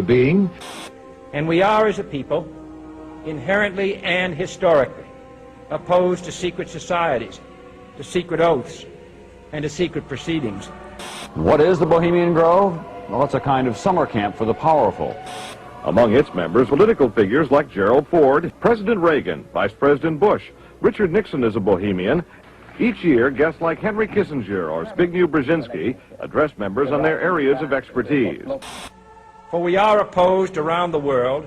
being. And we are, as a people, inherently and historically opposed to secret societies, to secret oaths, and to secret proceedings. What is the Bohemian Grove? Well, it's a kind of summer camp for the powerful. Among its members, political figures like Gerald Ford, President Reagan, Vice President Bush, Richard Nixon is a Bohemian. Each year, guests like Henry Kissinger or Zbigniew Brzezinski address members on their areas of expertise. For we are opposed around the world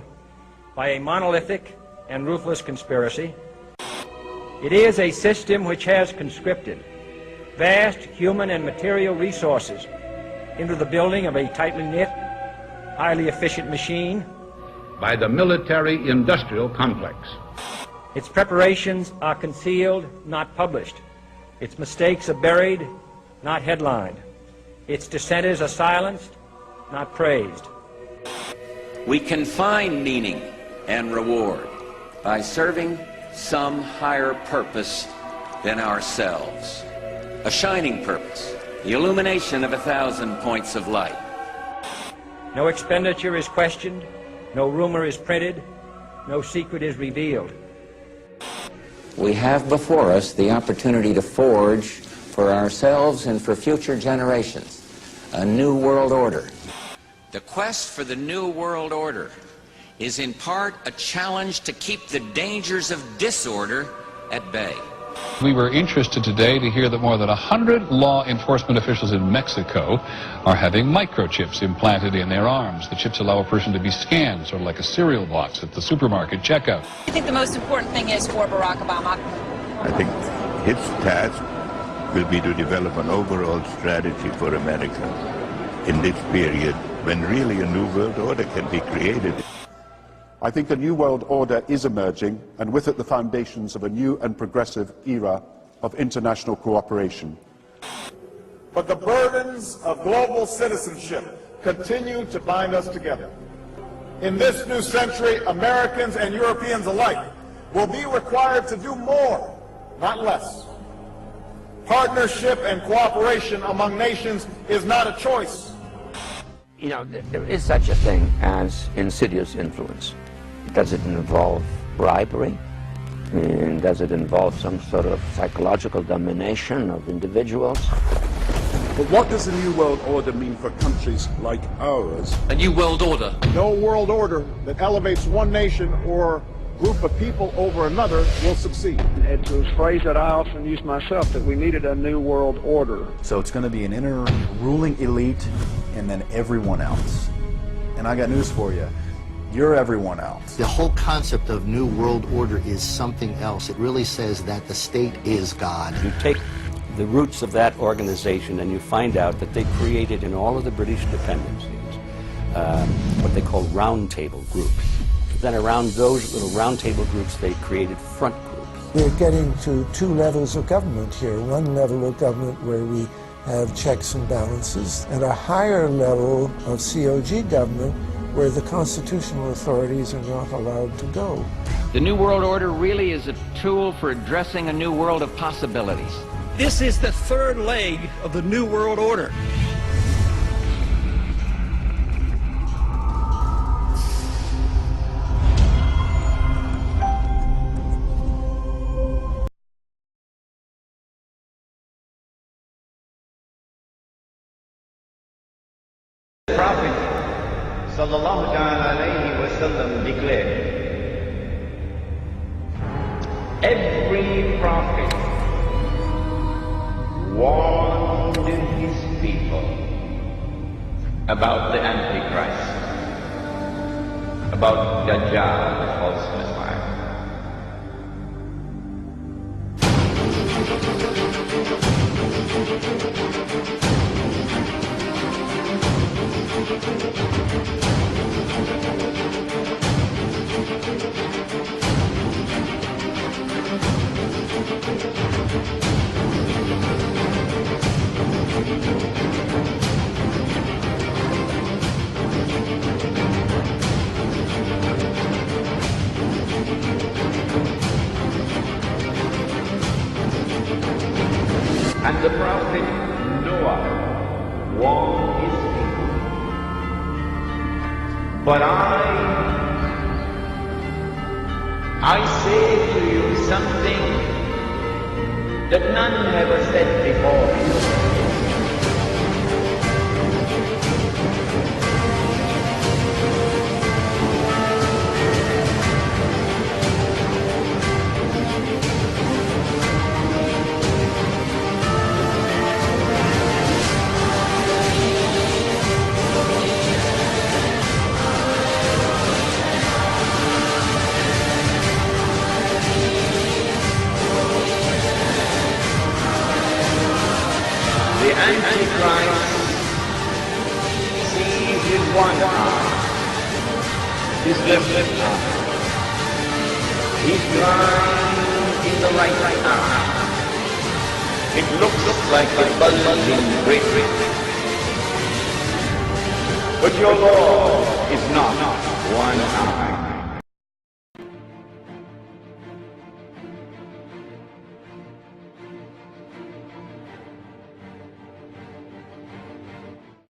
by a monolithic and ruthless conspiracy. It is a system which has conscripted vast human and material resources into the building of a tightly knit, highly efficient machine. By the military-industrial complex. Its preparations are concealed, not published. Its mistakes are buried, not headlined. Its dissenters are silenced, not praised. We can find meaning and reward by serving some higher purpose than ourselves. A shining purpose, the illumination of 1,000 points of light. No expenditure is questioned, no rumor is printed, no secret is revealed. We have before us the opportunity to forge for ourselves and for future generations a new world order. The quest for the new world order is in part a challenge to keep the dangers of disorder at bay. We were interested today to hear that more than 100 law enforcement officials in Mexico are having microchips implanted in their arms. The chips allow a person to be scanned, sort of like a cereal box at the supermarket checkout. I think the most important thing is for Barack Obama. I think his task will be to develop an overall strategy for America in this period when really a new world order can be created. I think a new world order is emerging, and with it the foundations of a new and progressive era of international cooperation. But the burdens of global citizenship continue to bind us together. In this new century, Americans and Europeans alike will be required to do more, not less. Partnership and cooperation among nations is not a choice. You know, there is such a thing as insidious influence. Does it involve bribery? And does it involve some sort of psychological domination of individuals? But what does a new world order mean for countries like ours? A new world order. No world order that elevates one nation or group of people over another will succeed. It's a phrase that I often use myself, that we needed a new world order. So it's going to be an inner ruling elite and then everyone else. And I got news for you. You're everyone else. The whole concept of New World Order is something else. It really says that the state is God. You take the roots of that organization and you find out that they created in all of the British dependencies what they call round table groups. Then around those little round table groups they created front groups. We're getting to two levels of government here. One level of government where we have checks and balances, and a higher level of COG government where the constitutional authorities are not allowed to go. The New World Order really is a tool for addressing a new world of possibilities. This is the third leg of the New World Order. Sallallahu alayhi wa sallam declared, every prophet warned his people about the Antichrist, about Dajjal, the false Messiah. And the prophet Noah warned his people But I say to you something that none ever said before. The Antichrist sees with one eye, his left eye. He's blind in the right eye. It looks like a bulging great. But your Lord is not one eye.